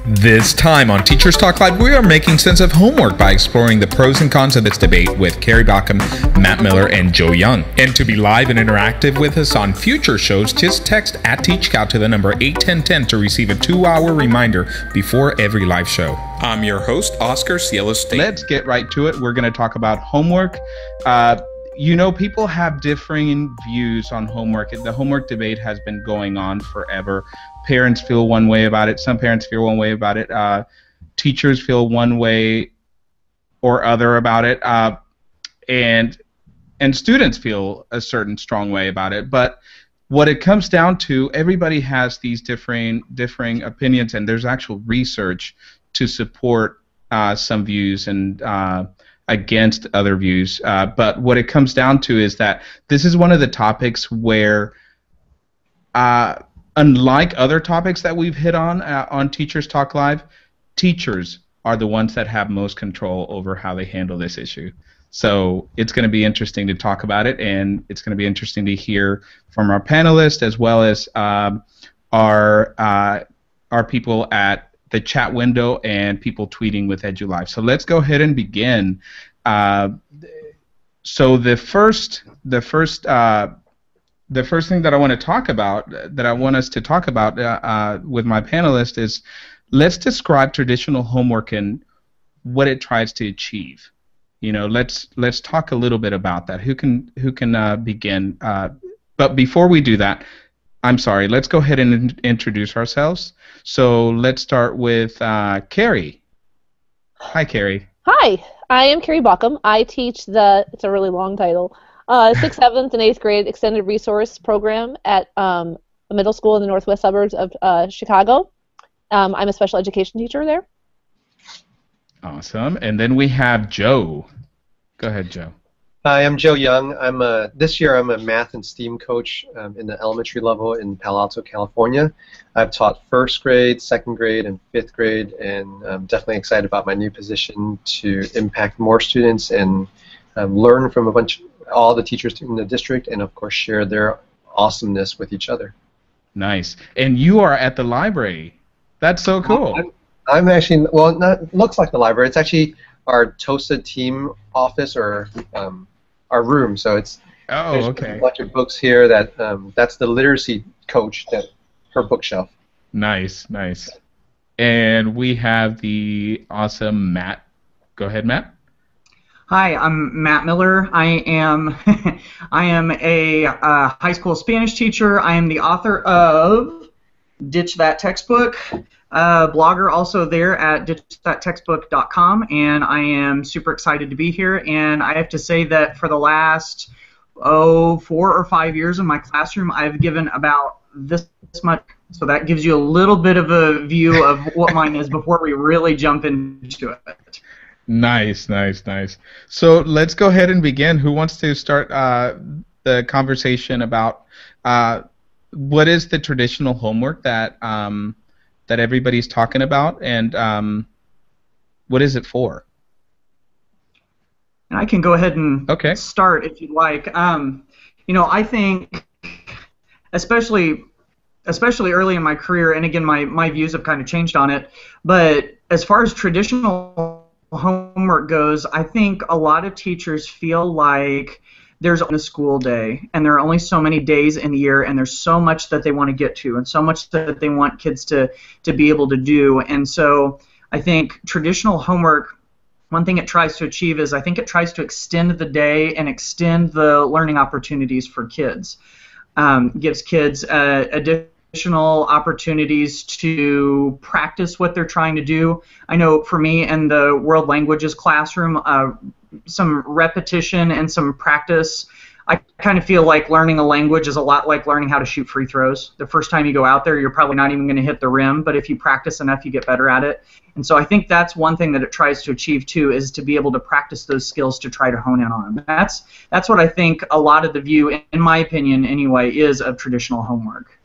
This time on Teachers Talk Live, we are making sense of homework by exploring the pros and cons of this debate with Carrie Baughcum, Matt Miller, and Joe Young. And to be live and interactive with us on future shows, just text @TeachCal to the number 81010 to receive a 2-hour reminder before every live show. I'm your host, Oscar Cielo State. Let's get right to it. We're going to talk about homework. You know, people have differing views on homework. The homework debate has been going on forever. Parents feel one way about it. Some parents feel one way about it. Teachers feel one way or other about it. And students feel a certain strong way about it. But what it comes down to, everybody has these differing opinions, and there's actual research to support some views and against other views. But what it comes down to is that this is one of the topics where, unlike other topics that we've hit on Teachers Talk Live, teachers are the ones that have most control over how they handle this issue. So it's going to be interesting to talk about it, and it's going to be interesting to hear from our panelists as well as our people at the chat window and people tweeting with EduLive. So let's go ahead and begin. So the first thing that I want to talk about, that I want us to talk about with my panelists, is let's describe traditional homework and what it tries to achieve. You know, let's talk a little bit about that. Who can begin? But before we do that, I'm sorry. Let's go ahead and introduce ourselves. So let's start with Carrie. Hi, Carrie. Hi, I am Carrie Baughcum. I teach it's a really long title, 6th, 7th, and 8th grade extended resource program at a middle school in the northwest suburbs of Chicago. I'm a special education teacher there. Awesome. And then we have Joe. Go ahead, Joe. Hi, I'm Joe Young. This year I'm a math and STEAM coach in the elementary level in Palo Alto, California. I've taught 1st grade, 2nd grade, and 5th grade, and I'm definitely excited about my new position to impact more students and learn from all the teachers in the district, and of course share their awesomeness with each other. Nice. And you are at the library. That's so cool. I'm actually, well, looks like the library. It's actually our TOSA team office, or our room. So there's a bunch of books here. That's the literacy coach, her bookshelf. Nice, nice. And we have the awesome Matt. Go ahead, Matt. Hi, I'm Matt Miller. I am a high school Spanish teacher. I am the author of Ditch That Textbook, blogger also there at ditchthattextbook.com, and I am super excited to be here. And I have to say that for the last 4 or 5 years in my classroom, I've given about this much, so that gives you a little bit of a view of what mine is before we really jump into it. Nice, nice, nice. So let's go ahead and begin. Who wants to start the conversation about what is the traditional homework that that everybody's talking about, and what is it for? I can go ahead and start if you'd like. You know, I think, especially early in my career, and again, my views have kind of changed on it, but as far as traditional homework goes, I think a lot of teachers feel like there's a school day, and there are only so many days in the year, and there's so much that they want to get to, and so much that they want kids to be able to do. And so I think traditional homework, one thing it tries to achieve is, I think it tries to extend the day and extend the learning opportunities for kids. Gives kids additional opportunities to practice what they're trying to do. I know for me in the world languages classroom, some repetition and some practice. I kind of feel like learning a language is a lot like learning how to shoot free throws. The first time you go out there, you're probably not even going to hit the rim, but if you practice enough, you get better at it. And so I think that's one thing that it tries to achieve too, is to be able to practice those skills to try to hone in on them. That's what I think a lot of the view, in my opinion anyway, is of traditional homework.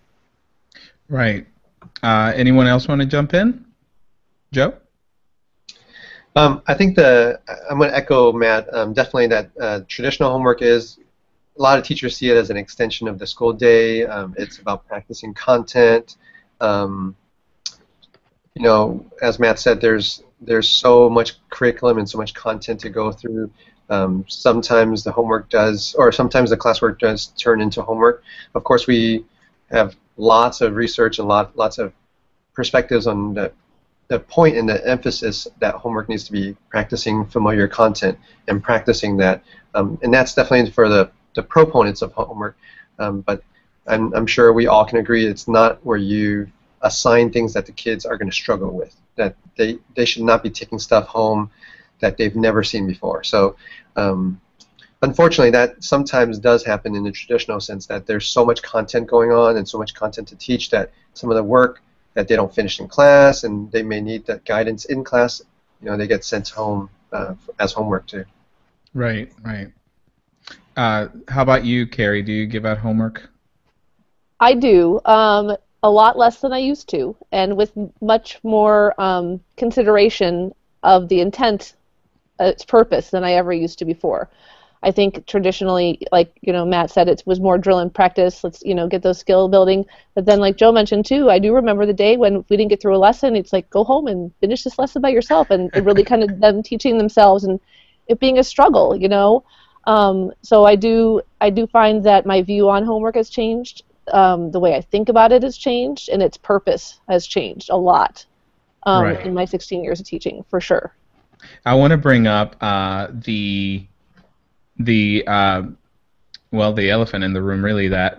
Right. Anyone else want to jump in? Joe? I think I'm going to echo Matt. Definitely that traditional homework is, a lot of teachers see it as an extension of the school day. It's about practicing content. you know, as Matt said, there's so much curriculum and so much content to go through. Sometimes the homework does, or sometimes the classwork does turn into homework. Of course, we have lots of research and lots of perspectives on the point and the emphasis that homework needs to be practicing familiar content and practicing that. And that's definitely for the proponents of homework. But I'm sure we all can agree it's not where you assign things that the kids are going to struggle with, that they should not be taking stuff home that they've never seen before. So unfortunately, that sometimes does happen in the traditional sense, that there's so much content going on and so much content to teach that some of the work that they don't finish in class and they may need that guidance in class, you know, they get sent home as homework too. Right, right. How about you, Carrie? Do you give out homework? I do. A lot less than I used to, and with much more consideration of the intent, its purpose, than I ever used to before. I think traditionally, like, you know, Matt said, it was more drill and practice. Let's, you know, get those skill building. But then, like Joe mentioned too, I do remember the day when we didn't get through a lesson. It's like, go home and finish this lesson by yourself, and it really kind of them teaching themselves and it being a struggle, you know. So I do find that my view on homework has changed. The way I think about it has changed, and its purpose has changed a lot in my 16 years of teaching, for sure. I want to bring up the elephant in the room, really, that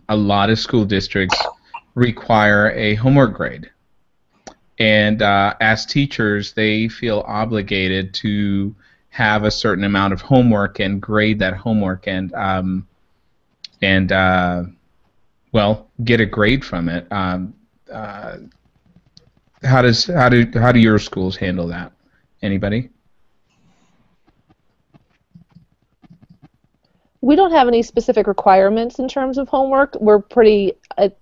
a lot of school districts require a homework grade, and as teachers, they feel obligated to have a certain amount of homework and grade that homework and get a grade from it. How do your schools handle that? Anybody? We don't have any specific requirements in terms of homework. We're pretty, at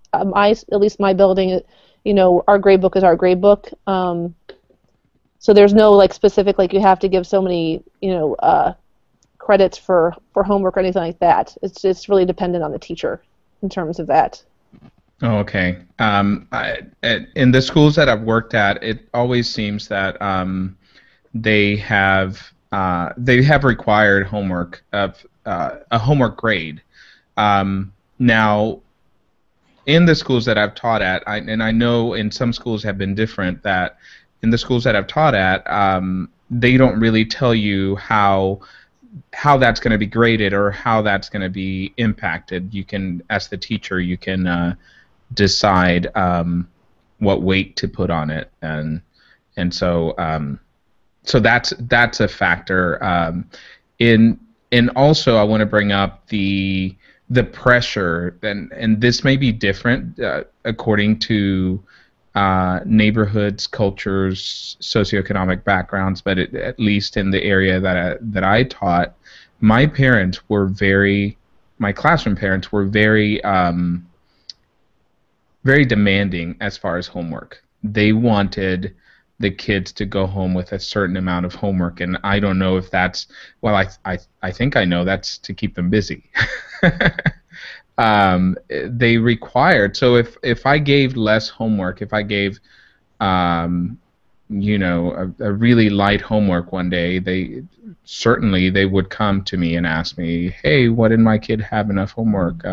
least my building, you know, our grade book is our grade book. So there's no like specific, like you have to give so many, you know, credits for homework or anything like that. It's just really dependent on the teacher in terms of that. Oh, okay. In the schools that I've worked at, it always seems that they have required homework of a homework grade. Now, in the schools that I've taught at, and I know in some schools have been different, that in the schools that I've taught at, they don't really tell you how that's going to be graded or how that's going to be impacted. You can, as the teacher, you can decide what weight to put on it, and so that's a factor. And also I want to bring up the pressure, and this may be different according to neighborhoods, cultures, socioeconomic backgrounds, but at least in the area that I taught, my classroom parents were very very demanding as far as homework. They wanted the kids to go home with a certain amount of homework, and I don't know if that's, well, I think I know that's to keep them busy. They required, so if I gave less homework, if I gave you know, a really light homework one day, they would come to me and ask me, hey, why didn't my kid have enough homework?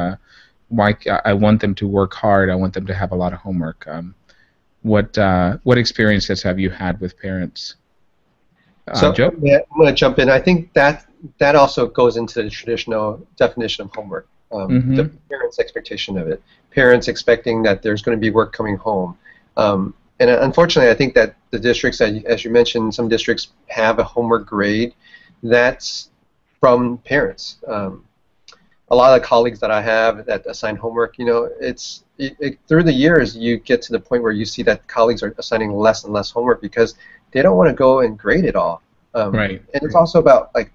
Why I want them to work hard, I want them to have a lot of homework. What experiences have you had with parents? Joe? Yeah, I'm going to jump in. I think that also goes into the traditional definition of homework. The parents' expectation of it. Parents expecting that there's going to be work coming home. And unfortunately, I think that the districts, as you mentioned, some districts have a homework grade that's from parents. A lot of the colleagues that I have that assign homework, you know, through the years you get to the point where you see that colleagues are assigning less and less homework because they don't want to go and grade it all. Right. And it's also about, like,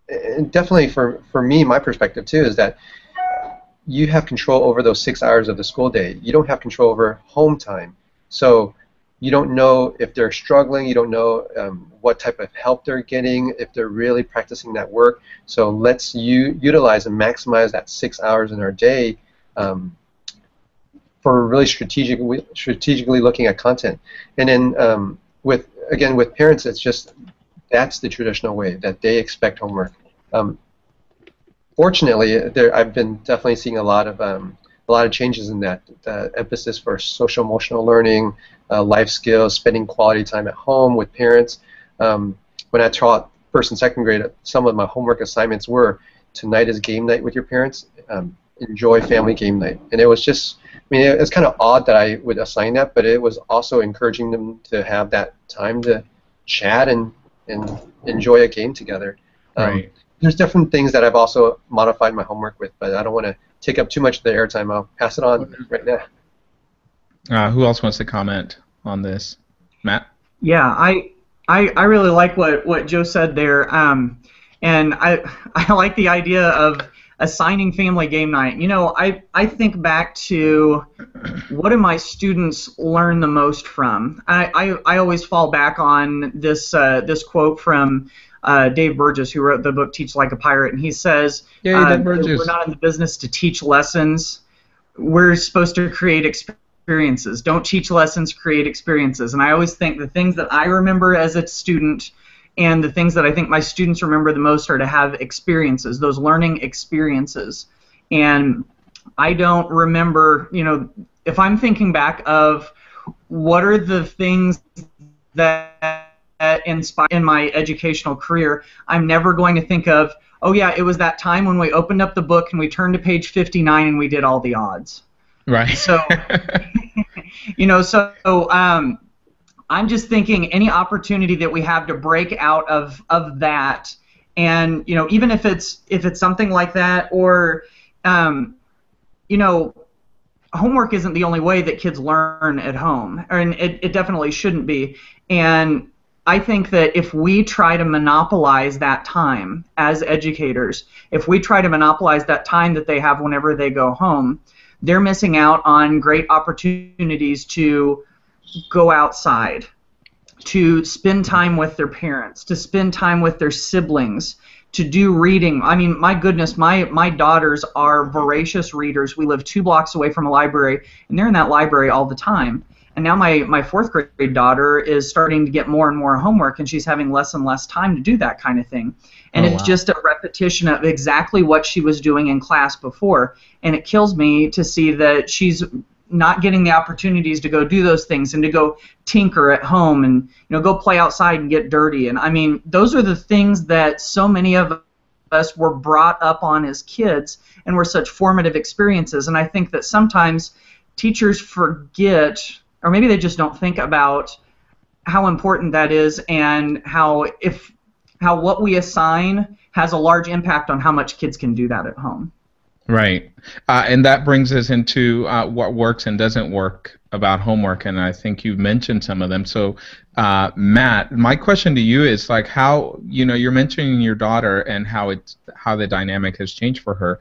and definitely for me, my perspective too is that you have control over those 6 hours of the school day. You don't have control over home time. So you don't know if they're struggling. You don't know what type of help they're getting, if they're really practicing that work. So let's utilize and maximize that 6 hours in our day for really strategically looking at content. And then with parents, it's just that's the traditional way that they expect homework. Fortunately, I've been definitely seeing a lot of changes in that. Emphasis for social emotional learning, life skills, spending quality time at home with parents. When I taught first and second grade, some of my homework assignments were tonight is game night with your parents. Enjoy family game night. And it was just, I mean, it's kind of odd that I would assign that, but it was also encouraging them to have that time to chat and enjoy a game together. Right. There's different things that I've also modified my homework with, but I don't want to take up too much of the airtime. I'll pass it on right now. Who else wants to comment on this? Matt? Yeah, I really like what Joe said there, and I like the idea of assigning family game night. You know, I think back to what do my students learn the most from. I always fall back on this quote from Dave Burgess, who wrote the book Teach Like a Pirate, and he says, Dave Burgess. We're not in the business to teach lessons. We're supposed to create experiences. Don't teach lessons, create experiences. And I always think the things that I remember as a student and the things that I think my students remember the most are to have experiences, those learning experiences. And I don't remember, you know, if I'm thinking back of what are the things that inspire in my educational career, I'm never going to think of, oh yeah, it was that time when we opened up the book and we turned to page 59 and we did all the odds. Right. So, you know, I'm just thinking any opportunity that we have to break out of that, and you know, even if it's something like that, or you know, homework isn't the only way that kids learn at home, and it definitely shouldn't be. And I think that if we try to monopolize that time as educators, if we try to monopolize that time that they have whenever they go home, they're missing out on great opportunities to go outside, to spend time with their parents, to spend time with their siblings, to do reading. I mean, my goodness, my daughters are voracious readers. We live 2 blocks away from a library, and they're in that library all the time. And now my 4th grade daughter is starting to get more and more homework, and she's having less and less time to do that kind of thing. And it's just a repetition of exactly what she was doing in class before. And it kills me to see that she's not getting the opportunities to go do those things and to go tinker at home and, you know, go play outside and get dirty. And I mean, those are the things that so many of us were brought up on as kids and were such formative experiences. And I think that sometimes teachers forget, or maybe they just don't think about how important that is, and how what we assign has a large impact on how much kids can do that at home. Right. And that brings us into what works and doesn't work about homework, and I think you've mentioned some of them. So, Matt, my question to you is, like, how, you know, you're mentioning your daughter and how the dynamic has changed for her.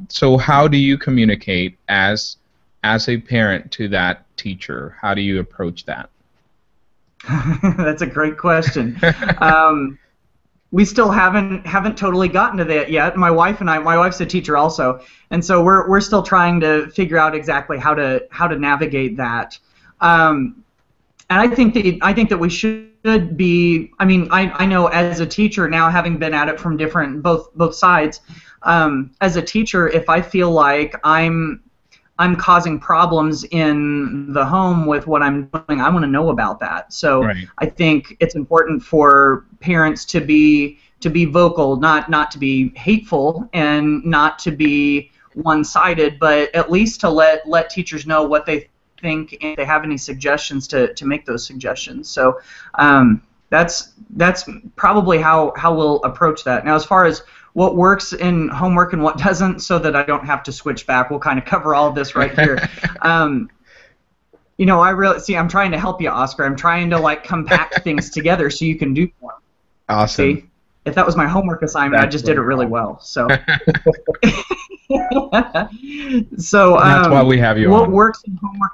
So how do you communicate as a parent to that teacher? How do you approach that? That's a great question. We still haven't totally gotten to that yet. My wife's a teacher also, and so we're still trying to figure out exactly how to navigate that. And I think that we should be. I mean, I know as a teacher now, having been at it from both sides, as a teacher, if I feel like I'm causing problems in the home with what I'm doing, I want to know about that. So right. I think it's important for parents to be vocal, not to be hateful and not to be one-sided, but at least to let teachers know what they think, and if they have any suggestions to make those suggestions. So that's probably how we'll approach that. Now, as far as what works in homework and what doesn't, so that I don't have to switch back, we'll kind of cover all of this right here. You know, I'm trying to help you, Oscar. I'm trying to, like, compact things together so you can do more. Awesome. See? If that was my homework assignment, I just did it really well. So, that's why we have you what on. Works in homework?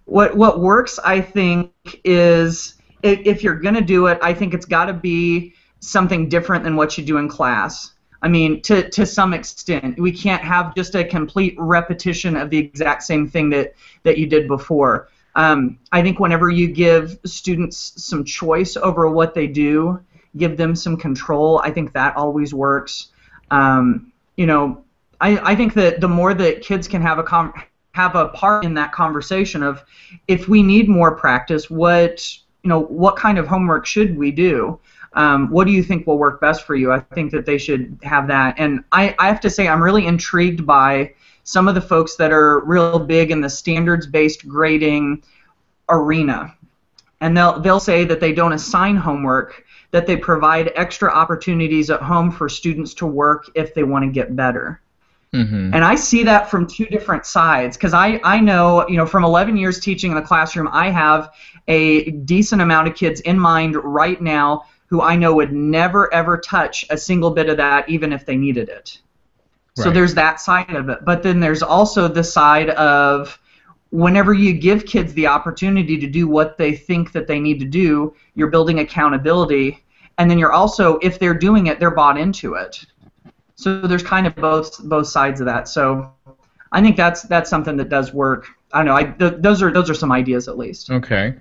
What works, I think, is if you're gonna do it, I think it's got to be something different than what you do in class. I mean, to some extent. We can't have just a complete repetition of the exact same thing that you did before. I think whenever you give students some choice over what they do, give them some control, I think that always works. You know, I think that the more that kids can have a part in that conversation of, if we need more practice, what kind of homework should we do? What do you think will work best for you? I think that they should have that. And I have to say, I'm really intrigued by some of the folks that are real big in the standards-based grading arena. And they'll say that they don't assign homework, that they provide extra opportunities at home for students to work if they want to get better. Mm-hmm. And I see that from two different sides, because I know, from 11 years teaching in the classroom, I have a decent amount of kids in mind right now who I know would never, ever touch a single bit of that, even if they needed it. Right. So there's that side of it. But then there's also the side of, whenever you give kids the opportunity to do what they think that they need to do, you're building accountability. And then you're also, if they're doing it, they're bought into it. So there's kind of both sides of that. So I think that's something that does work. I don't know. Those are some ideas, at least. Okay.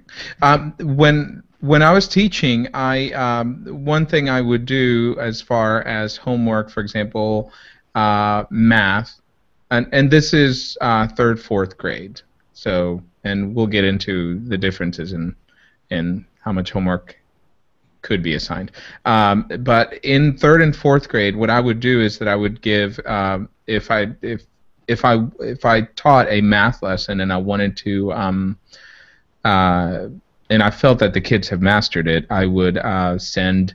When I was teaching, one thing I would do as far as homework, for example, math, and this is third, fourth grade. So, and we'll get into the differences in how much homework could be assigned. But in third and fourth grade, what I would do is that I would give, if I taught a math lesson and I wanted to, and I felt that the kids have mastered it, I would send,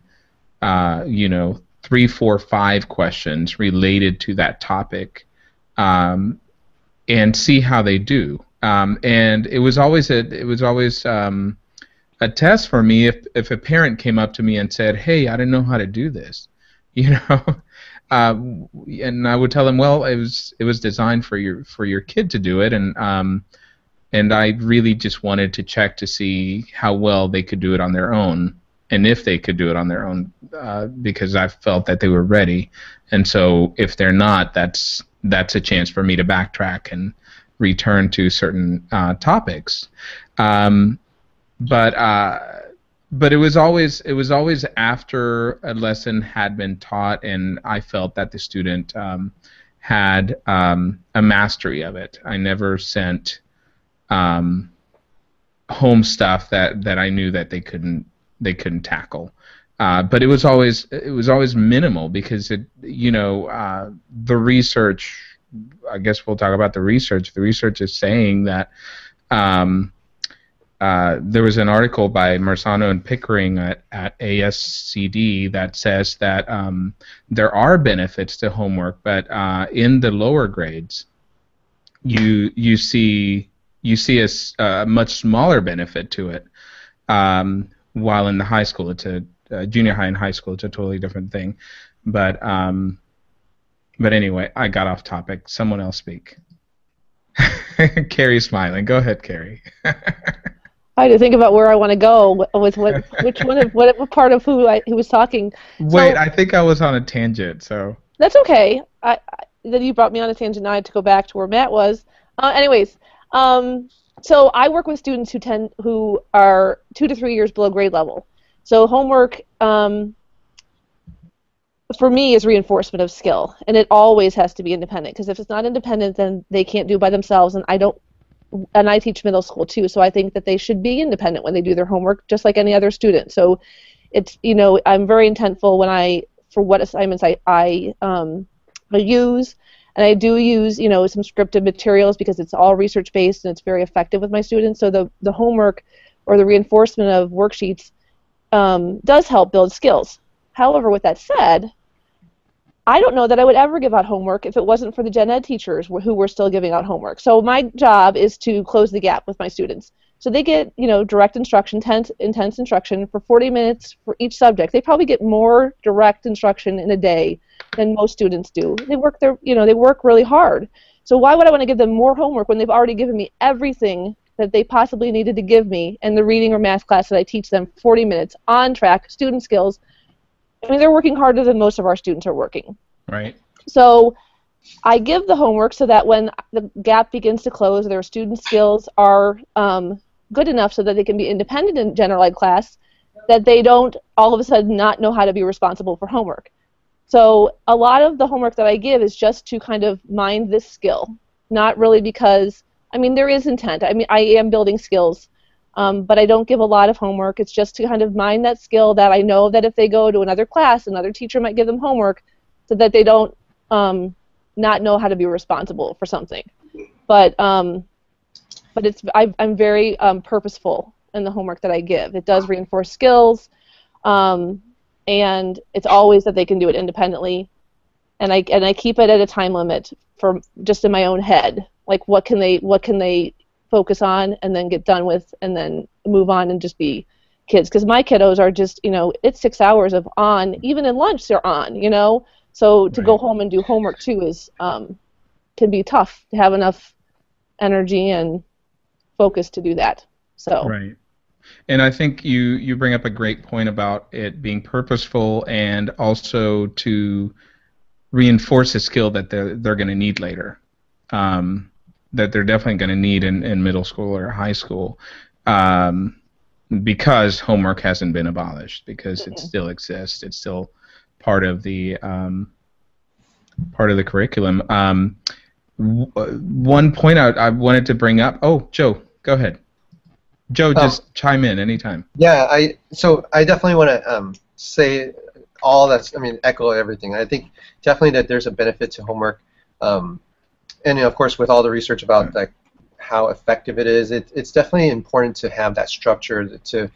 3, 4, 5 questions related to that topic, and see how they do. And it was always a test for me if a parent came up to me and said, "Hey, I didn't know how to do this," and I would tell them, "Well, it was designed for your kid to do it," and I really just wanted to check to see how well they could do it on their own, and if they could do it on their own, because I felt that they were ready. And so if they're not, that's a chance for me to backtrack and return to certain topics. But it was always after a lesson had been taught and I felt that the student had a mastery of it. I never sent home stuff that I knew that they couldn't tackle. But it was always minimal, because the research, I guess we'll talk about the research. The research is saying that there was an article by Marzano and Pickering at ASCD that says that there are benefits to homework, but in the lower grades, you see a much smaller benefit to it. While in the high school, it's a junior high and high school, it's a totally different thing. But anyway, I got off topic. Someone else speak. Carrie's smiling. Go ahead, Carrie. I had to think about where I want to go with what part of who was talking. Wait, I think I was on a tangent, so. That's okay. Then you brought me on a tangent, and I had to go back to where Matt was. So I work with students who are 2 to 3 years below grade level. So homework, for me, is reinforcement of skill, and it always has to be independent, because if it's not independent, then they can't do it by themselves, and I teach middle school too, so I think that they should be independent when they do their homework, just like any other student. So it's, I'm very intentful for what assignments I use, and I do use, some scripted materials, because it's all research based and it's very effective with my students. So the homework or the reinforcement of worksheets does help build skills. However, with that said, I don't know that I would ever give out homework if it wasn't for the gen ed teachers who were still giving out homework. So my job is to close the gap with my students. So they get, direct instruction, intense instruction for 40 minutes for each subject. They probably get more direct instruction in a day than most students do. They work they work really hard. So why would I want to give them more homework when they've already given me everything that they possibly needed to give me in the reading or math class that I teach them 40 minutes on track, student skills? I mean, they're working harder than most of our students are working. Right. So I give the homework so that when the gap begins to close, their student skills are good enough so that they can be independent in general ed class, that they don't all of a sudden not know how to be responsible for homework. So a lot of the homework that I give is just to kind of mind this skill, not really because, I mean, there is intent. I mean, I am building skills, but I don't give a lot of homework. It's just to kind of mind that skill that I know that if they go to another class, another teacher might give them homework so that they don't not know how to be responsible for something. But I'm very purposeful in the homework that I give. It does reinforce skills, and it's always that they can do it independently. And I keep it at a time limit for just in my own head. Like what can they focus on and then get done with and then move on and just be kids. Because my kiddos are just, it's 6 hours of on. Even in lunch they're on, So to go home and do homework too is can be tough to have enough energy and focus to do that. So. Right. And I think you bring up a great point about it being purposeful and also to reinforce a skill that they're going to need later, that they're definitely going to need in middle school or high school, because homework hasn't been abolished, because it still exists. It's still part of the curriculum. One point I wanted to bring up. Oh, Joe, go ahead. Joe, just chime in anytime. Yeah, I definitely want to say all that's, echo everything. I think definitely that there's a benefit to homework, and of course with all the research about like how effective it is, it's definitely important to have that structure to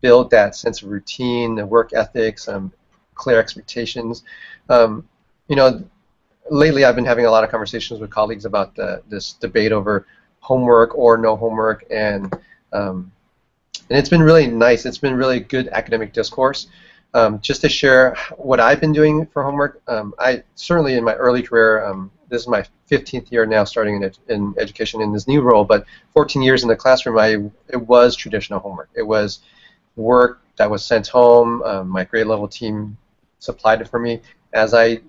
build that sense of routine, the work ethics, clear expectations. Lately I've been having a lot of conversations with colleagues about this debate over homework or no homework, and it's been really nice. It's been really good academic discourse. Just to share what I've been doing for homework, I certainly in my early career, this is my 15th year now starting in education in this new role, but 14 years in the classroom, it was traditional homework. It was work that was sent home. My grade level team supplied it for me. As I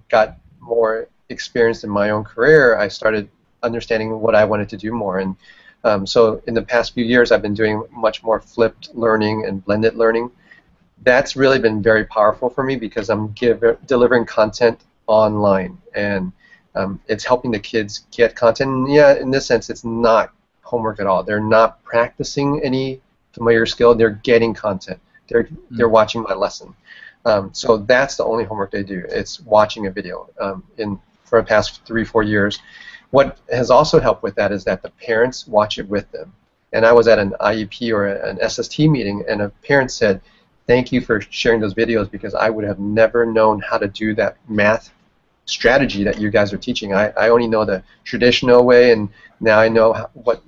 got more experienced in my own career, I started understanding what I wanted to do more. And so in the past few years, I've been doing much more flipped learning and blended learning. That's really been very powerful for me because I'm delivering content online, and it's helping the kids get content. And yeah, in this sense, it's not homework at all. They're not practicing any familiar skill. They're getting content. They're watching my lesson. So that's the only homework they do. It's watching a video. For the past 3-4 years. What has also helped with that is that the parents watch it with them. And I was at an IEP or an SST meeting, and a parent said, "Thank you for sharing those videos because I would have never known how to do that math strategy that you guys are teaching. I only know the traditional way, and now I know what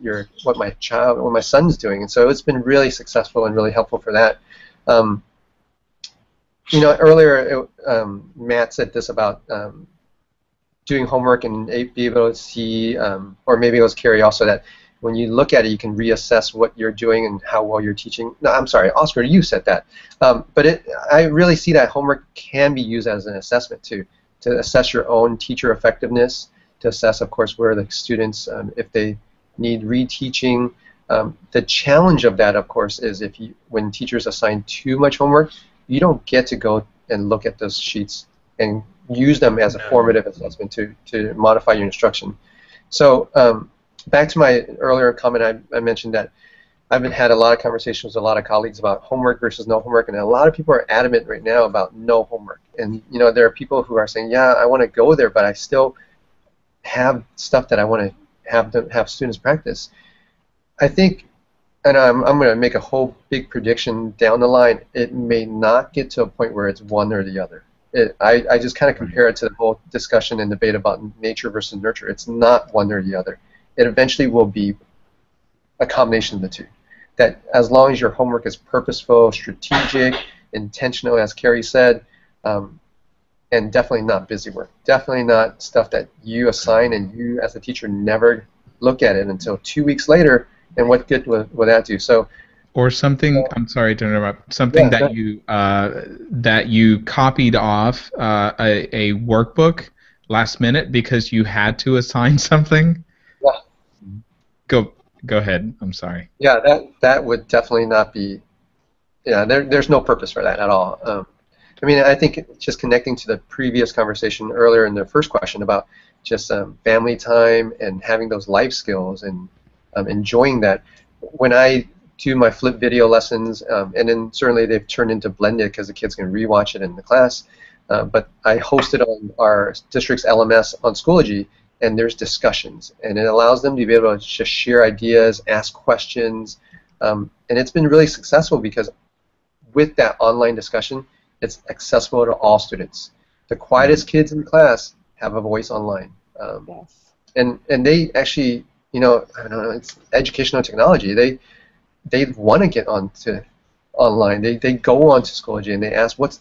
my son's doing." And so it's been really successful and really helpful for that. Earlier Matt said this about doing homework and be able to see, or maybe it was Carrie also, that when you look at it, you can reassess what you're doing and how well you're teaching. No, I'm sorry, Oscar, you said that. But I really see that homework can be used as an assessment to assess your own teacher effectiveness, to assess, of course, where the students, if they need reteaching. The challenge of that, of course, is when teachers assign too much homework, you don't get to go and look at those sheets and use them as a formative assessment to modify your instruction. So back to my earlier comment, I mentioned that I've had a lot of conversations with a lot of colleagues about homework versus no homework, and a lot of people are adamant right now about no homework. And there are people who are saying, yeah, I want to go there, but I still have stuff that I want to have students practice. I think, and I'm going to make a whole big prediction down the line, it may not get to a point where it's one or the other. I just kind of compare it to the whole discussion and debate about nature versus nurture. It's not one or the other. It eventually will be a combination of the two. That as long as your homework is purposeful, strategic, intentional, as Carrie said, and definitely not busy work. Definitely not stuff that you assign and you as a teacher never look at it until 2 weeks later, and what good will that do? So Or something. I'm sorry to interrupt. Something that you copied off a workbook last minute because you had to assign something. Yeah. Go ahead. I'm sorry. Yeah, that would definitely not be. Yeah, there's no purpose for that at all. I mean, I think just connecting to the previous conversation earlier in the first question about just family time and having those life skills and enjoying that. When I do my flip video lessons, and then certainly they've turned into blended because the kids can rewatch it in the class, but I host it on our district's LMS on Schoology, and there's discussions, and it allows them to be able to just share ideas, ask questions, and it's been really successful because with that online discussion, it's accessible to all students. The quietest kids in class have a voice online. Yes. And they actually, I don't know, it's educational technology. They want to get onto online. They go onto Schoology and they ask, what's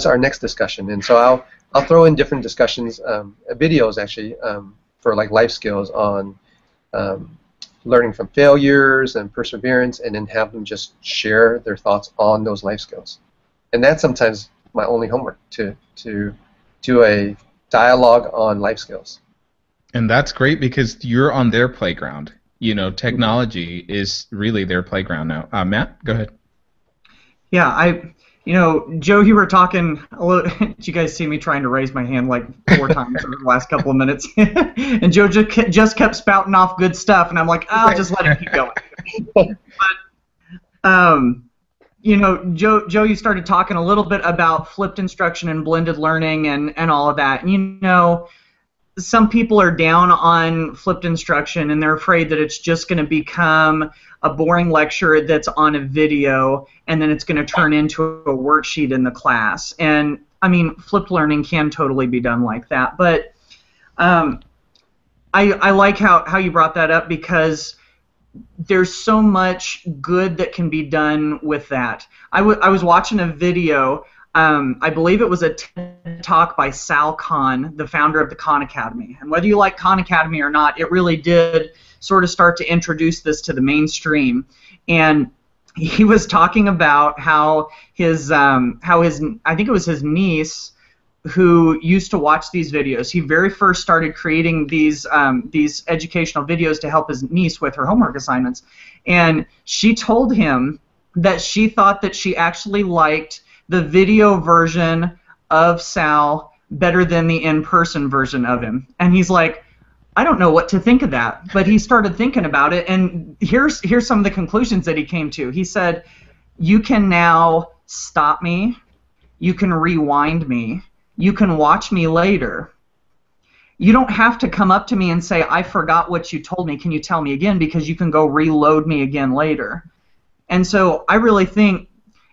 our next discussion? And so I'll throw in different discussions, videos actually, for like life skills on learning from failures and perseverance, and then have them just share their thoughts on those life skills. And that's sometimes my only homework, to do a dialogue on life skills. And that's great because you're on their playground. Technology is really their playground now. Matt, go ahead. Yeah, Joe, you were talking a little. Did you guys see me trying to raise my hand like 4 times over the last couple of minutes? And Joe just kept spouting off good stuff, and I'm like, I'll just let him keep going. But Joe, you started talking a little bit about flipped instruction and blended learning and all of that. And some people are down on flipped instruction, and they're afraid that it's just going to become a boring lecture that's on a video, and then it's going to turn into a worksheet in the class. And I mean, flipped learning can totally be done like that. But I like how you brought that up, because there's so much good that can be done with that. I was watching a video. I believe it was a TED Talk by Sal Khan, the founder of the Khan Academy. And whether you like Khan Academy or not, it really did sort of start to introduce this to the mainstream. And he was talking about how I think it was his niece who used to watch these videos. He very first started creating these educational videos to help his niece with her homework assignments. And she told him that she thought that she actually liked the video version of Sal better than the in-person version of him. And he's like, I don't know what to think of that. But he started thinking about it, and here's some of the conclusions that he came to. He said, you can now stop me, you can rewind me, you can watch me later. You don't have to come up to me and say, I forgot what you told me, can you tell me again, because you can go reload me again later. And so I really think,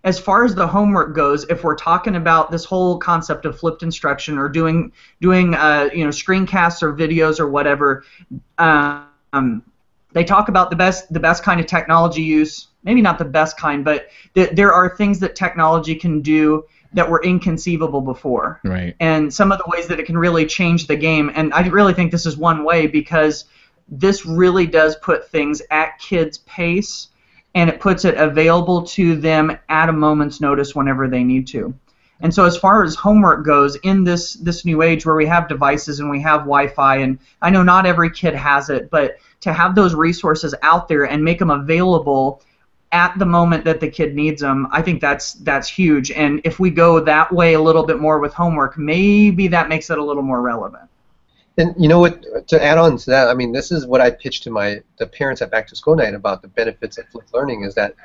as far as the homework goes, if we're talking about this whole concept of flipped instruction or doing screencasts or videos or whatever, they talk about the best kind of technology use. Maybe not the best kind, but there are things that technology can do that were inconceivable before. Right. And some of the ways that it can really change the game. And I really think this is one way, because this really does put things at kids' pace, and it puts it available to them at a moment's notice whenever they need to. And so as far as homework goes, in this new age where we have devices and we have Wi-Fi, and I know not every kid has it, but to have those resources out there and make them available at the moment that the kid needs them, I think that's huge. And if we go that way a little bit more with homework, maybe that makes it a little more relevant. And you know what, to add on to that, I mean, this is what I pitched to the parents at Back to School Night about the benefits of flipped learning, is that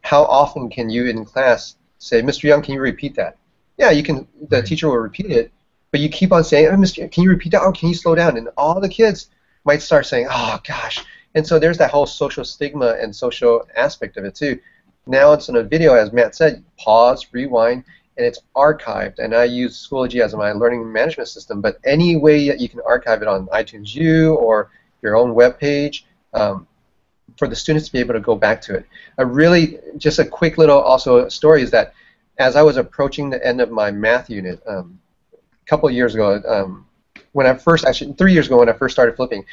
how often can you in class say, Mr. Young, can you repeat that? Yeah, you can. The teacher will repeat it, but you keep on saying, oh, Mr. Can you repeat that? Oh, can you slow down? And all the kids might start saying, oh, gosh. And so there's that whole social stigma and social aspect of it, too. Now it's in a video, as Matt said, pause, rewind, and it's archived. And I use Schoology as my learning management system, but any way that you can archive it on iTunes U or your own web page, for the students to be able to go back to it. Just a quick little also story is that as I was approaching the end of my math unit a couple of years ago, 3 years ago when I first started flipping,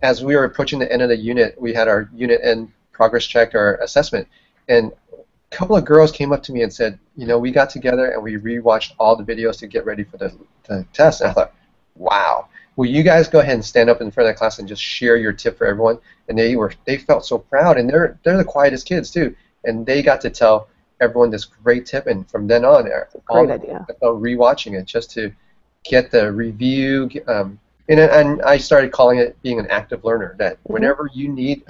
as we were approaching the end of the unit, we had our unit end progress check or assessment. And a couple of girls came up to me and said, we got together and we rewatched all the videos to get ready for the test. And I thought, wow, will you guys go ahead and stand up in front of the class and just share your tip for everyone? And they felt so proud, and they're the quietest kids too, and they got to tell everyone this great tip. And from then on, great idea. I felt rewatching it just to get the review. And I started calling it being an active learner. That whenever you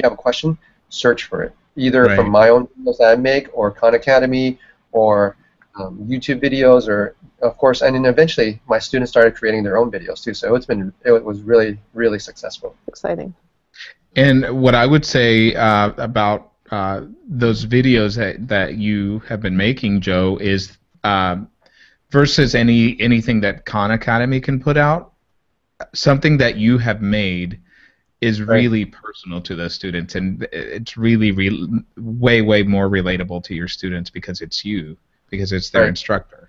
have a question, search for it, either from my own videos that I make, or Khan Academy, or YouTube videos, or of course, and then eventually my students started creating their own videos too. So it was really, really successful. Exciting. And what I would say about those videos that you have been making, Joe, is versus anything that Khan Academy can put out, something that you have made is really personal to those students, and it's really way more relatable to your students because it's you, because it's their instructor.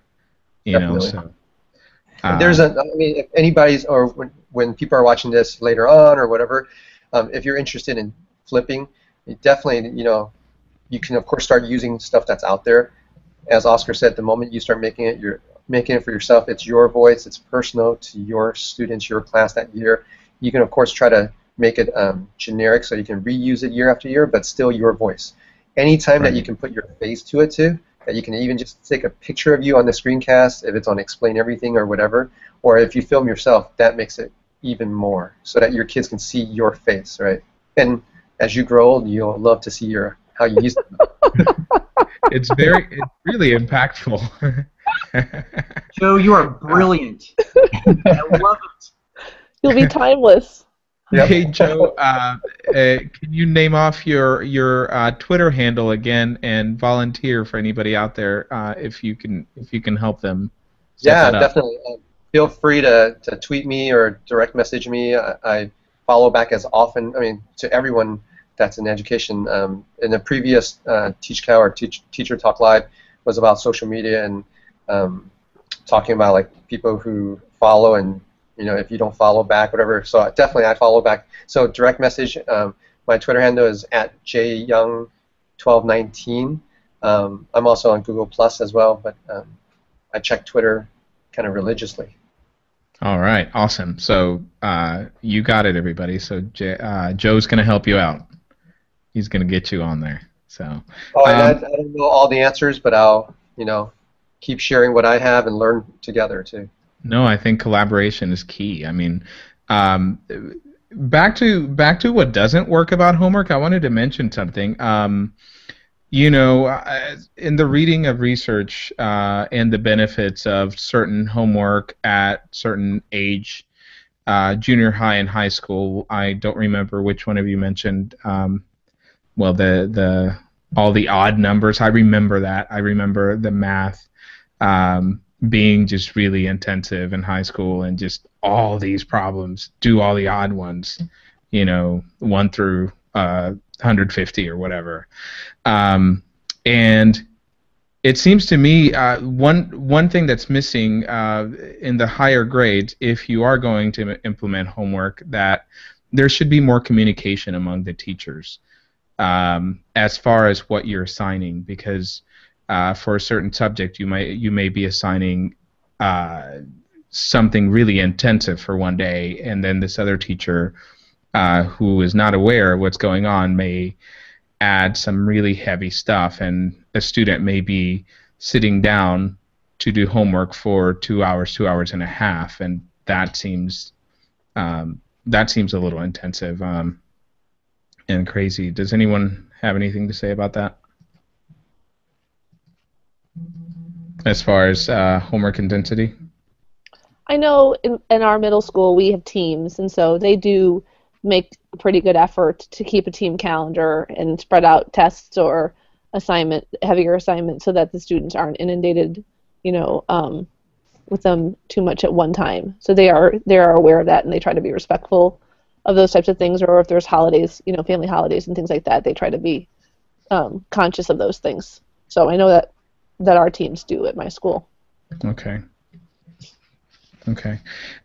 So if anybody's, or when people are watching this later on or whatever, if you're interested in flipping, definitely, you can of course start using stuff that's out there. As Oscar said, the moment you start making it, you're making it for yourself. It's your voice. It's personal to your students, your class that year. You can of course try to make it generic so you can reuse it year after year, but still your voice. Anytime that you can put your face to it too, that you can even just take a picture of you on the screencast, if it's on Explain Everything or whatever, or if you film yourself, that makes it even more, so that your kids can see your face, right? And as you grow old, you'll love to see how you use it. It's really impactful. Joe, you are brilliant. I love it. You'll be timeless. Yep. Hey Joe, can you name off your Twitter handle again and volunteer for anybody out there if you can help them? Yeah, definitely. Feel free to tweet me or direct message me. I follow back as often. To everyone that's in education. In the previous Teach Cow or Teacher Talk Live was about social media and talking about like people who follow and if you don't follow back, whatever. So definitely I follow back. So direct message. My Twitter handle is @jyoung1219. I'm also on Google Plus as well, but I check Twitter kind of religiously. All right, awesome. So you got it, everybody. So Joe's going to help you out. He's going to get you on there. So. I don't know all the answers, but I'll keep sharing what I have and learn together too. No, I think collaboration is key. Back to what doesn't work about homework, I wanted to mention something. In the reading of research and the benefits of certain homework at certain age, junior high and high school, I don't remember which one of you mentioned. All the odd numbers. I remember that. I remember the math. Being just really intensive in high school and just all these problems, do all the odd ones, 1 through 150 or whatever. And it seems to me one thing that's missing in the higher grades, if you are going to implement homework, that there should be more communication among the teachers as far as what you're assigning, because for a certain subject, you may be assigning something really intensive for one day, and then this other teacher who is not aware of what's going on may add some really heavy stuff, and a student may be sitting down to do homework for 2 hours, 2 hours and a half, and that seems a little intensive and crazy. Does anyone have anything to say about that? As far as homework intensity? I know in our middle school we have teams, and so they do make a pretty good effort to keep a team calendar and spread out tests or heavier assignments so that the students aren't inundated, with them too much at one time. So they are aware of that, and they try to be respectful of those types of things, or if there's holidays, family holidays and things like that, they try to be conscious of those things. So I know that our teams do at my school. Okay. Okay.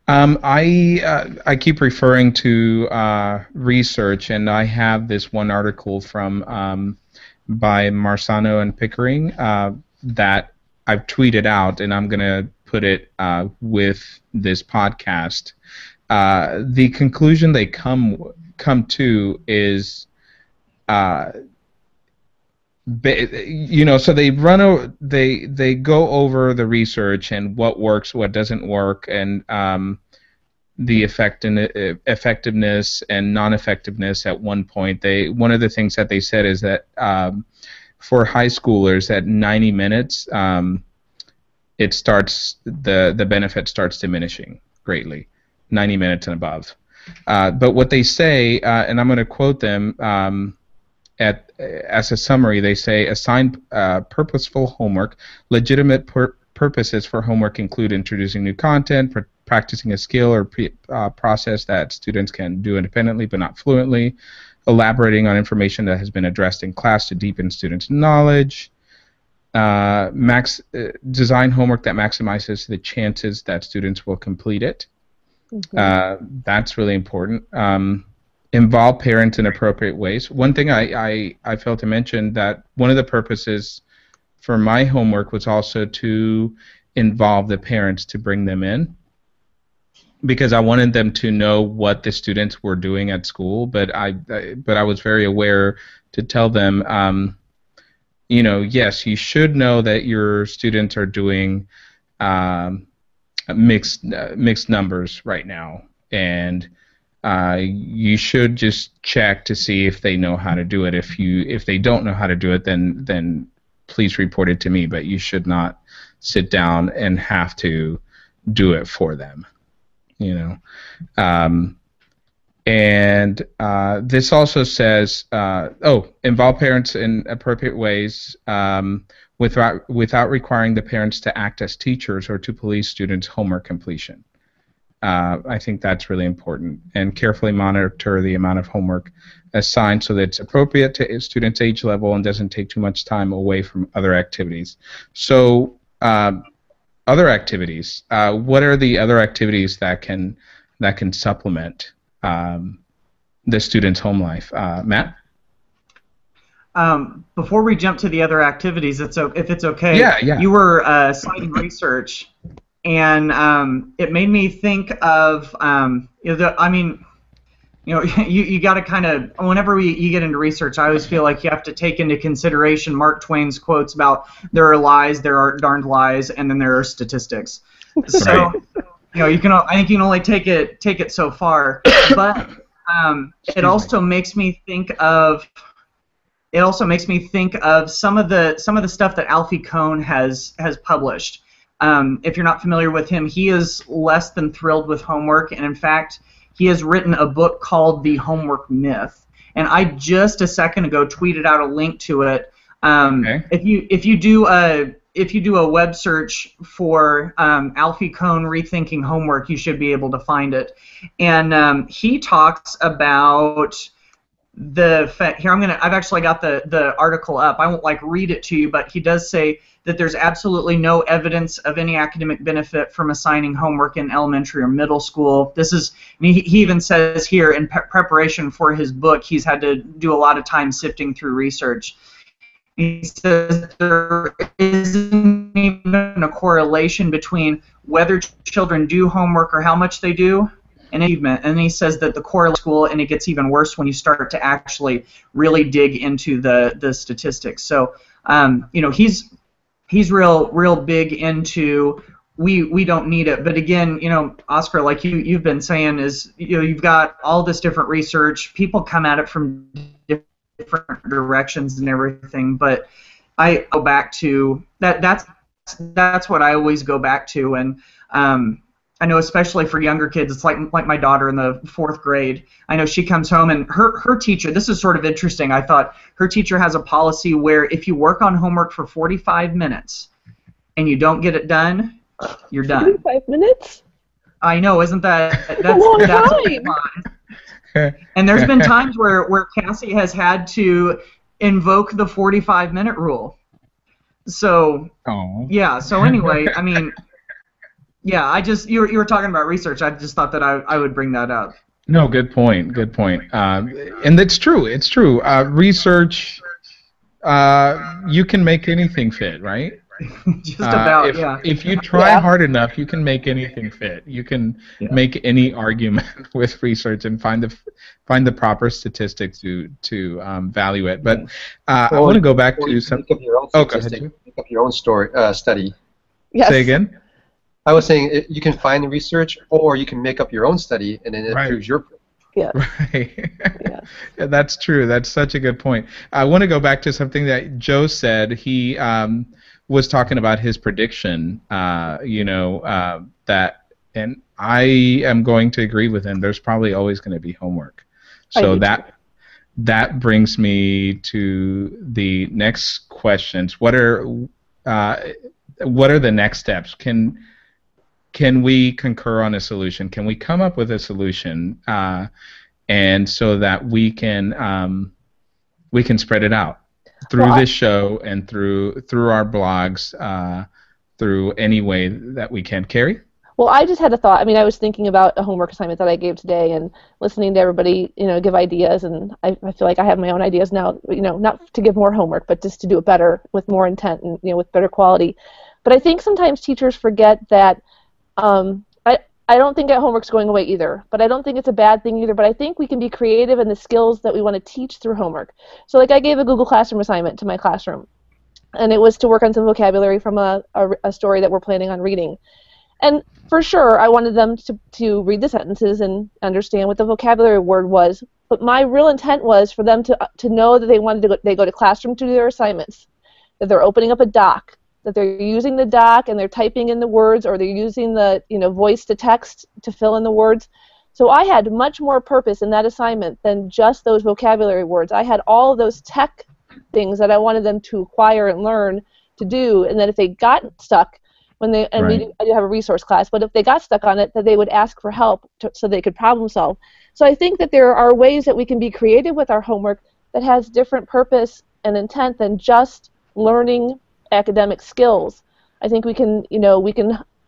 I keep referring to research, and I have this one article from by Marsano and Pickering that I've tweeted out, and I'm going to put it with this podcast. The conclusion they come to is, so they go over the research and what works, what doesn't work, and the effectiveness and non-effectiveness. At one point, one of the things that they said is that for high schoolers at 90 minutes, the benefit starts diminishing greatly, 90 minutes and above. But what they say, and I'm going to quote them as a summary, they say, assign purposeful homework. Legitimate purposes for homework include introducing new content, practicing a skill or process that students can do independently but not fluently, elaborating on information that has been addressed in class to deepen students' knowledge, design homework that maximizes the chances that students will complete it. Mm-hmm. That's really important. Involve parents in appropriate ways. One thing I failed to mention, that one of the purposes for my homework was also to involve the parents, to bring them in, because I wanted them to know what the students were doing at school. But I was very aware to tell them, yes, you should know that your students are doing mixed numbers right now, and you should just check to see if they know how to do it. If they don't know how to do it, then please report it to me. But you should not sit down and have to do it for them. And this also says, involve parents in appropriate ways without requiring the parents to act as teachers or to police students' homework completion. I think that's really important. And carefully monitor the amount of homework assigned so that it's appropriate to a student's age level and doesn't take too much time away from other activities. So, other activities. What are the other activities that can supplement the student's home life? Matt? Before we jump to the other activities, if it's okay, yeah. You were citing research, and it made me think of you got to kind of, whenever you get into research, I always feel like you have to take into consideration Mark Twain's quotes about there are lies, there are darned lies, and then there are statistics. So I think you can only take it so far, but it also makes me think of some of the stuff that Alfie Kohn has published. If you're not familiar with him, he is less than thrilled with homework, and in fact, he has written a book called The Homework Myth. And I just a second ago tweeted out a link to it. Okay. If you do a web search for Alfie Kohn rethinking homework, you should be able to find it. And he talks about the fact, here I've actually got the article up. I won't read it to you, but he does say that there's absolutely no evidence of any academic benefit from assigning homework in elementary or middle school. He even says here, in preparation for his book, he's had to do a lot of time sifting through research. He says there isn't even a correlation between whether children do homework or how much they do and achievement. And he says that the correlation school, and it gets even worse when you start to actually really dig into the statistics. So he's real big into we don't need it. But again, Oscar, like you've been saying, is you've got all this different research. People come at it from different directions and everything. But I go back to that's what I always go back to. And I know especially for younger kids, it's like my daughter in the 4th grade. I know she comes home and her teacher, this is sort of interesting, I thought, her teacher has a policy where if you work on homework for 45 minutes and you don't get it done, you're done. 45 minutes? I know, isn't that's a long time. And there's been times where Cassie has had to invoke the 45-minute rule. So, yeah, so anyway, I mean, Yeah, you were talking about research. I just thought that I would bring that up. No, good point. Good point. And it's true. It's true. Research, you can make anything fit, right? Just about, yeah. If you try hard enough, you can make anything fit. You can make any argument with research and find the proper statistics to value it. But I want to go back to some. Make up your own statistic. Make up your own study. Yes. Say again. I was saying you can find the research, or you can make up your own study, and then it proves your. Yeah. Right. Yeah, that's true. That's such a good point. I want to go back to something that Joe said. He was talking about his prediction. That, and I am going to agree with him. There's probably always going to be homework. So that brings me to the next questions. What are the next steps? Can we concur on a solution? Can we come up with a solution, and so that we can spread it out through this show and through our blogs, through any way that we can. Carrie? Well, I just had a thought. I mean, I was thinking about a homework assignment that I gave today, and listening to everybody, give ideas, and I feel like I have my own ideas now. Not to give more homework, but just to do it better with more intent and with better quality. But I think sometimes teachers forget that. I don't think homework's going away either, but I don't think it's a bad thing either. But I think we can be creative in the skills that we want to teach through homework. So, like, I gave a Google Classroom assignment to my classroom, and it was to work on some vocabulary from a story that we're planning on reading. And for sure, I wanted them to read the sentences and understand what the vocabulary word was. But my real intent was for them to know that they go to classroom to do their assignments, that they're opening up a doc, that they're using the doc and they're typing in the words, or they're using the voice to text to fill in the words. So I had much more purpose in that assignment than just those vocabulary words. I had all of those tech things that I wanted them to acquire and learn to do, and that if they got stuck, I do have a resource class, but if they got stuck on it, that they would ask for help so they could problem solve. So I think that there are ways that we can be creative with our homework that has different purpose and intent than just learning academic skills. I think we can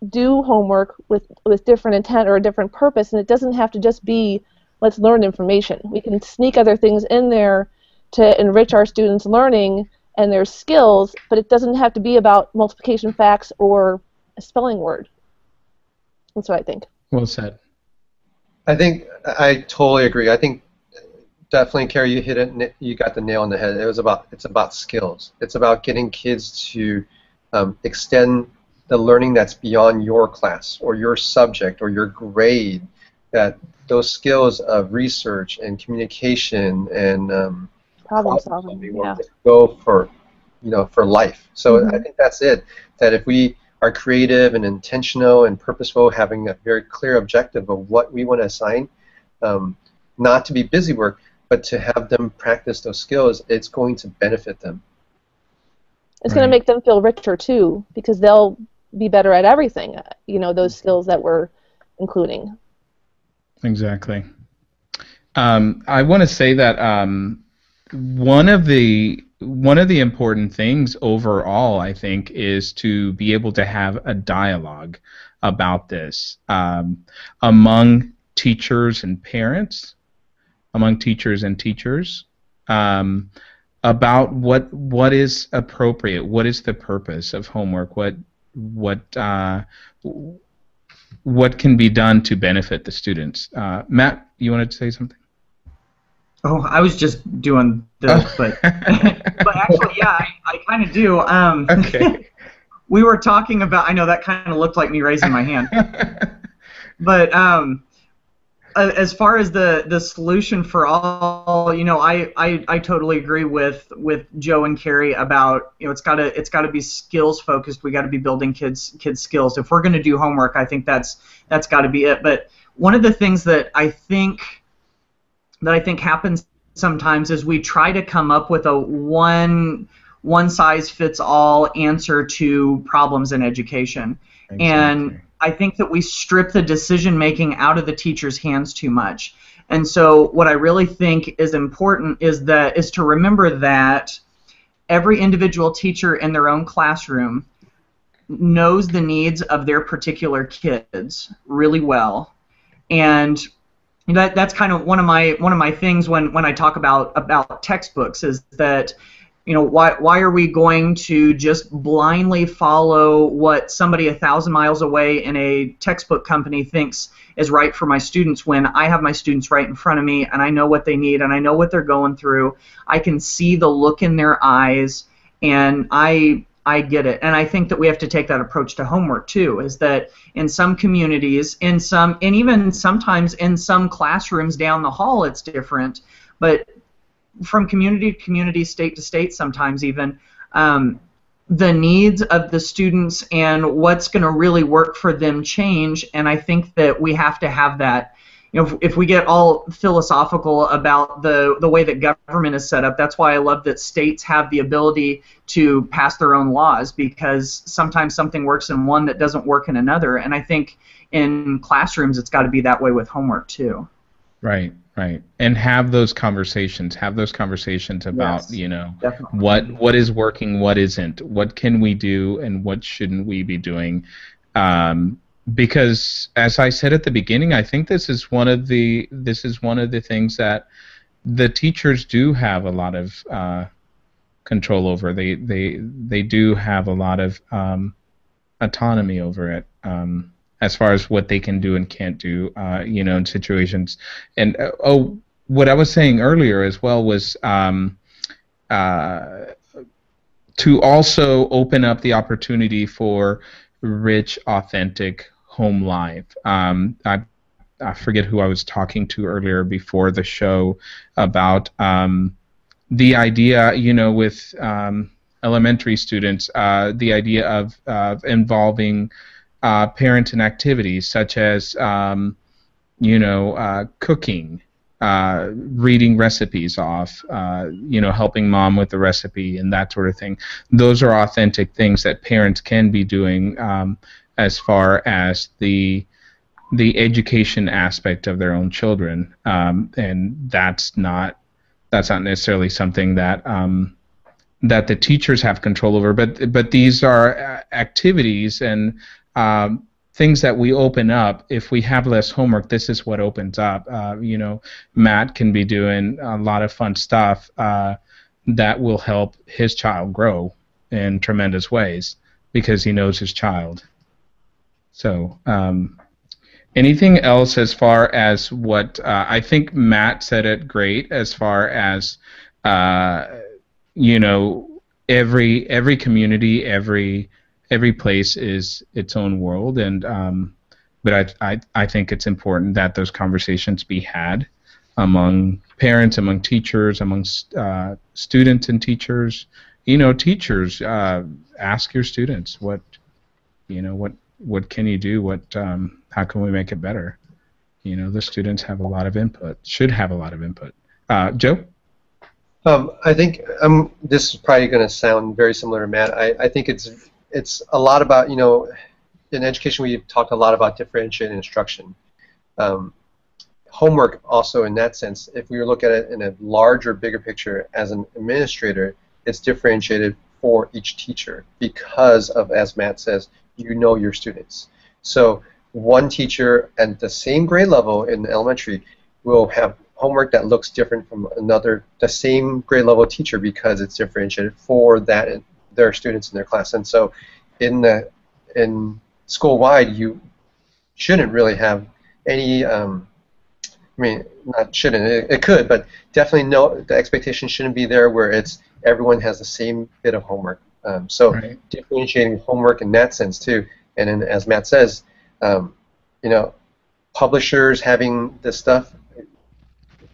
do homework with different intent or a different purpose, and it doesn't have to just be let's learn information. We can sneak other things in there to enrich our students' learning and their skills, but it doesn't have to be about multiplication facts or a spelling word. That's what I think. Well said. I think I totally agree. I think definitely, Carrie, you hit it. You got the nail on the head. It's about skills. It's about getting kids to extend the learning that's beyond your class or your subject or your grade. That those skills of research and communication and problem solving will go for life. So I think that's it. That if we are creative and intentional and purposeful, having a very clear objective of what we want to assign, not to be busy work, but to have them practice those skills, it's going to benefit them. It's going to make them feel richer too, because they'll be better at everything. Those skills that we're including. Exactly. I want to say that one of the important things overall, I think, is to be able to have a dialogue about this among teachers and parents, among teachers and teachers, about what is appropriate, what is the purpose of homework, what can be done to benefit the students. Matt, you wanted to say something? Oh, I was just doing this, but actually, yeah, I kind of do. Okay. We were talking about. I know that kind of looked like me raising my hand, but as far as the solution for all, I totally agree with Joe and Carrie about it's got to be skills focused. We got to be building kids skills. If we're going to do homework, I think that's got to be it. But one of the things that I think happens sometimes is we try to come up with a one size fits all answer to problems in education. Exactly. And I think that we strip the decision making out of the teacher's hands too much. And so what I really think is important is to remember that every individual teacher in their own classroom knows the needs of their particular kids really well, and that's kind of one of my things when I talk about textbooks, is that, you know, why are we going to just blindly follow what somebody 1,000 miles away in a textbook company thinks is right for my students, when I have my students right in front of me and I know what they need and I know what they're going through. I can see the look in their eyes, and I get it. And I think that we have to take that approach to homework too, is that in some communities, and even sometimes in some classrooms down the hall it's different, but from community to community, state to state sometimes even, the needs of the students and what's going to really work for them change. And I think that we have to have that. You know, if we get all philosophical about the way that government is set up, that's why I love that states have the ability to pass their own laws, because sometimes something works in one that doesn't work in another. And I think in classrooms it's got to be that way with homework too. Right, right. And have those conversations about, Yes, you know, definitely. what is working, what isn't, what can we do, and what shouldn't we be doing. Because, as I said at the beginning, I think this is one of the things that the teachers do have a lot of control over. They do have a lot of autonomy over it, as far as what they can do and can't do, you know, in situations. And what I was saying earlier as well was to also open up the opportunity for rich, authentic home life. I forget who I was talking to earlier before the show about the idea, you know, with elementary students, the idea of involving parents in activities such as, you know, cooking, reading recipes off, you know, helping mom with the recipe and that sort of thing. Those are authentic things that parents can be doing as far as the education aspect of their own children, and that's not necessarily something that that the teachers have control over. But these are activities and things that we open up. If we have less homework, this is what opens up. You know, Matt can be doing a lot of fun stuff that will help his child grow in tremendous ways because he knows his child. So, anything else as far as what I think Matt said it great, as far as you know, every community, every place is its own world, and but I think it's important that those conversations be had among parents, among teachers, among students and teachers. You know, teachers, ask your students what can you do, how can we make it better. You know, the students have a lot of input, should have a lot of input. Joe? I think this is probably going to sound very similar to Matt. I think it's a lot about, you know, in education we've talked a lot about differentiated instruction. Homework also, in that sense, if we look at it in a larger, bigger picture, as an administrator, it's differentiated for each teacher because of, as Matt says, you know your students. So one teacher at the same grade level in elementary will have homework that looks different from the same grade level teacher, because it's differentiated for their students in their class. And so in school-wide, you shouldn't really have any, I mean, not shouldn't, it could, but definitely the expectation shouldn't be there where everyone has the same bit of homework. So right. Differentiating homework in that sense too. And then, as Matt says, you know, publishers having this stuff,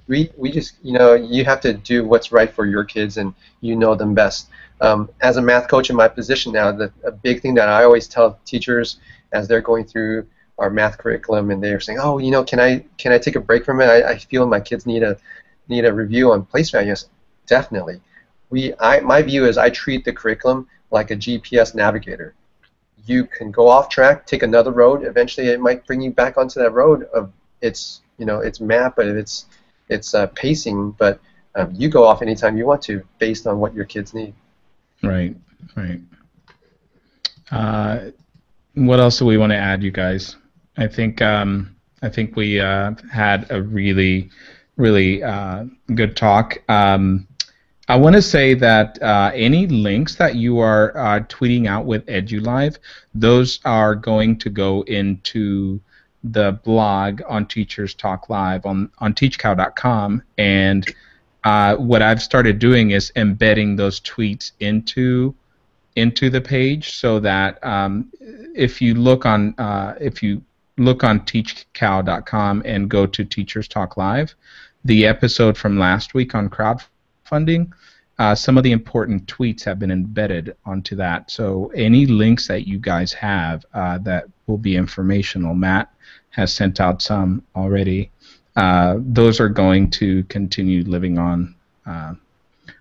we just, you know, you have to do what's right for your kids, and you know them best. As a math coach in my position now, a big thing that I always tell teachers as they're going through our math curriculum and they're saying, oh, you know, can I take a break from it? I feel my kids need a review on place values. Definitely. My view is I treat the curriculum like a GPS navigator. You can go off track, take another road. Eventually, it might bring you back onto that road of its map, but it's pacing. But you go off anytime you want to, based on what your kids need. Right, right. What else do we want to add, you guys? I think we had a really, really good talk. I want to say that any links that you are tweeting out with EduLive, those are going to go into the blog on Teachers Talk Live on teachcow.com, and what I've started doing is embedding those tweets into the page, so that if you look on teachcow.com and go to Teachers Talk Live, the episode from last week on crowdfunding, some of the important tweets have been embedded onto that. So any links that you guys have that will be informational, Matt has sent out some already. Those are going to continue living on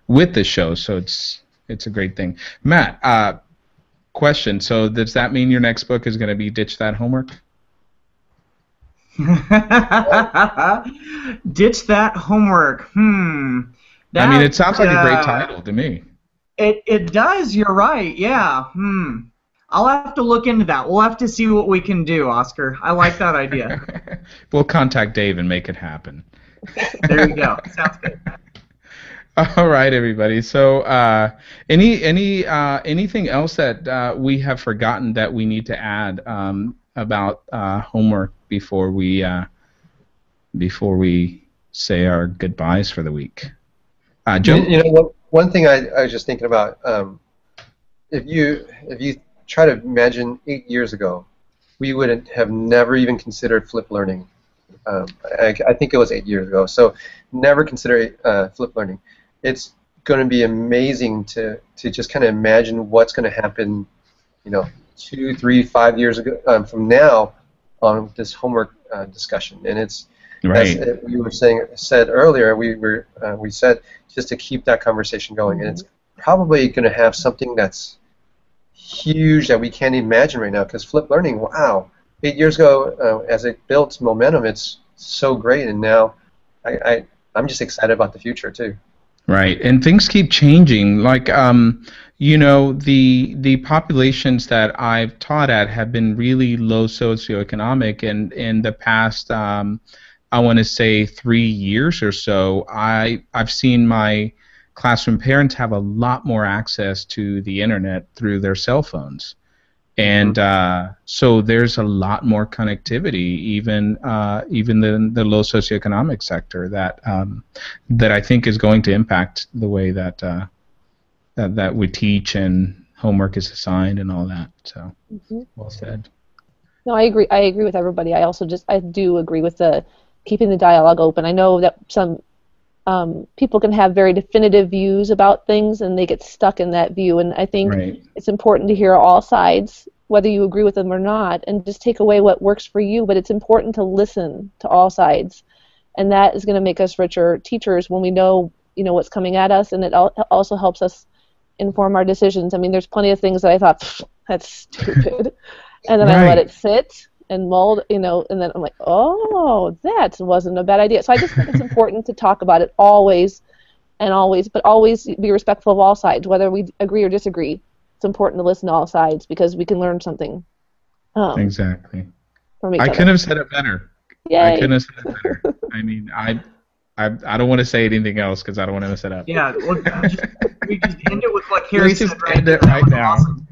with the show, so it's a great thing. Matt, question. So does that mean your next book is going to be Ditch That Homework? Ditch That Homework. I mean, it sounds like a great title to me. It does. You're right. Yeah. I'll have to look into that. We'll have to see what we can do, Oscar. I like that idea. We'll contact Dave and make it happen. There you go. Sounds good. All right, everybody. So, anything else that we have forgotten that we need to add about homework before we say our goodbyes for the week? Joe? You know, one thing I was just thinking about, if you try to imagine 8 years ago, we would have never even considered flipped learning. I think it was 8 years ago. So never consider flipped learning. It's going to be amazing to just kind of imagine what's going to happen, 2, 3, 5 years ago from now on this homework discussion. And it's right. As we were said earlier, we said just to keep that conversation going, and it's probably going to have something that's huge that we can't imagine right now. Because flipped learning, wow, 8 years ago, as it built momentum, it's so great, and now I'm just excited about the future too. Right, and things keep changing. Like, the populations that I've taught at have been really low socioeconomic, and in the past, I want to say 3 years or so, I've seen my classroom parents have a lot more access to the internet through their cell phones. And so there's a lot more connectivity, even in the low socioeconomic sector, that I think is going to impact the way that we teach and homework is assigned and all that. So, well said. No, I agree. I agree with everybody. I do agree with keeping the dialogue open. I know that some people can have very definitive views about things, and they get stuck in that view. And I think it's important to hear all sides, whether you agree with them or not, and just take away what works for you. But it's important to listen to all sides, and that is going to make us richer teachers when we know what's coming at us, and it also helps us inform our decisions. I mean, there's plenty of things that I thought that's stupid, and then I let it sit and mold, and then I'm like, oh, that wasn't a bad idea. So I just think it's important to talk about it always, but always be respectful of all sides, whether we agree or disagree. It's important to listen to all sides because we can learn something. Exactly. From each I other. couldn't have said it better. Yay. I couldn't have said it better. I mean, I don't want to say anything else because I don't want to mess it up. Yeah, we just end it with what Carrie said. Let's just end it right now. Awesome.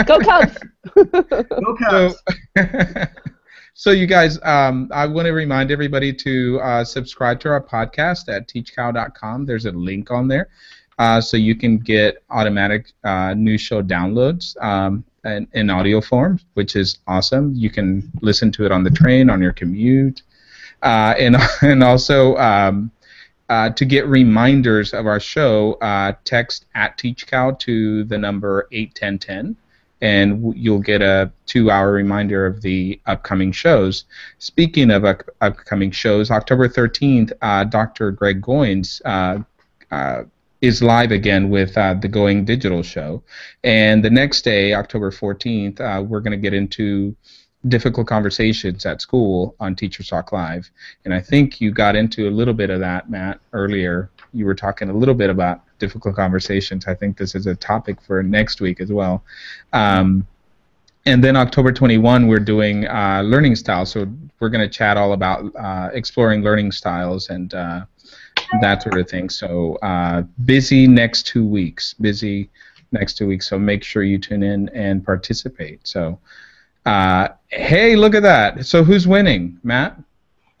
Go Cubs! Go Cubs! So you guys, I want to remind everybody to subscribe to our podcast at teachcow.com. There's a link on there, so you can get automatic new show downloads in audio form, which is awesome. You can listen to it on the train, on your commute, and also to get reminders of our show, text at TeachCow to the number 81010, and you'll get a 2-hour reminder of the upcoming shows. Speaking of upcoming shows, October 13th, Dr. Greg Goins is live again with the Going Digital show. And the next day, October 14th, we're going to get into difficult conversations at school on Teachers Talk Live. And I think you got into a little bit of that, Matt, earlier you were talking a little bit about difficult conversations. I think this is a topic for next week as well. And then October 21, we're doing learning styles. So we're going to chat all about exploring learning styles and that sort of thing. So busy next 2 weeks. So make sure you tune in and participate. So, hey, look at that. So who's winning, Matt?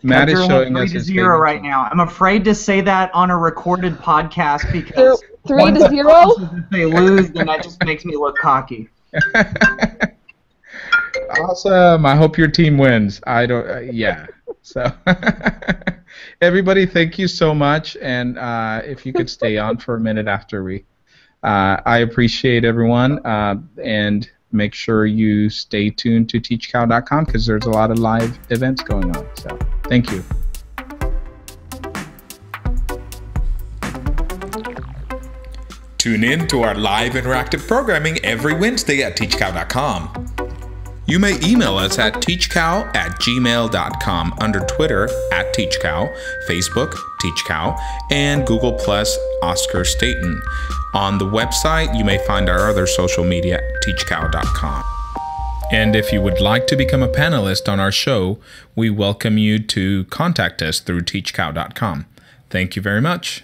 Matt is showing us his 3-0 right now. I'm afraid to say that on a recorded podcast because 3-0. If they lose, then that just makes me look cocky. Awesome. I hope your team wins. I don't. Yeah. So, everybody, thank you so much. And if you could stay on for a minute after we, I appreciate everyone. And make sure you stay tuned to teachcow.com because there's a lot of live events going on. So, thank you. Tune in to our live interactive programming every Wednesday at teachcow.com. You may email us at teachcow@gmail.com, under Twitter @teachcow, Facebook teachcow, and Google+ Oscar Staten. On the website, you may find our other social media at teachcow.com. And if you would like to become a panelist on our show, we welcome you to contact us through teachcow.com. Thank you very much.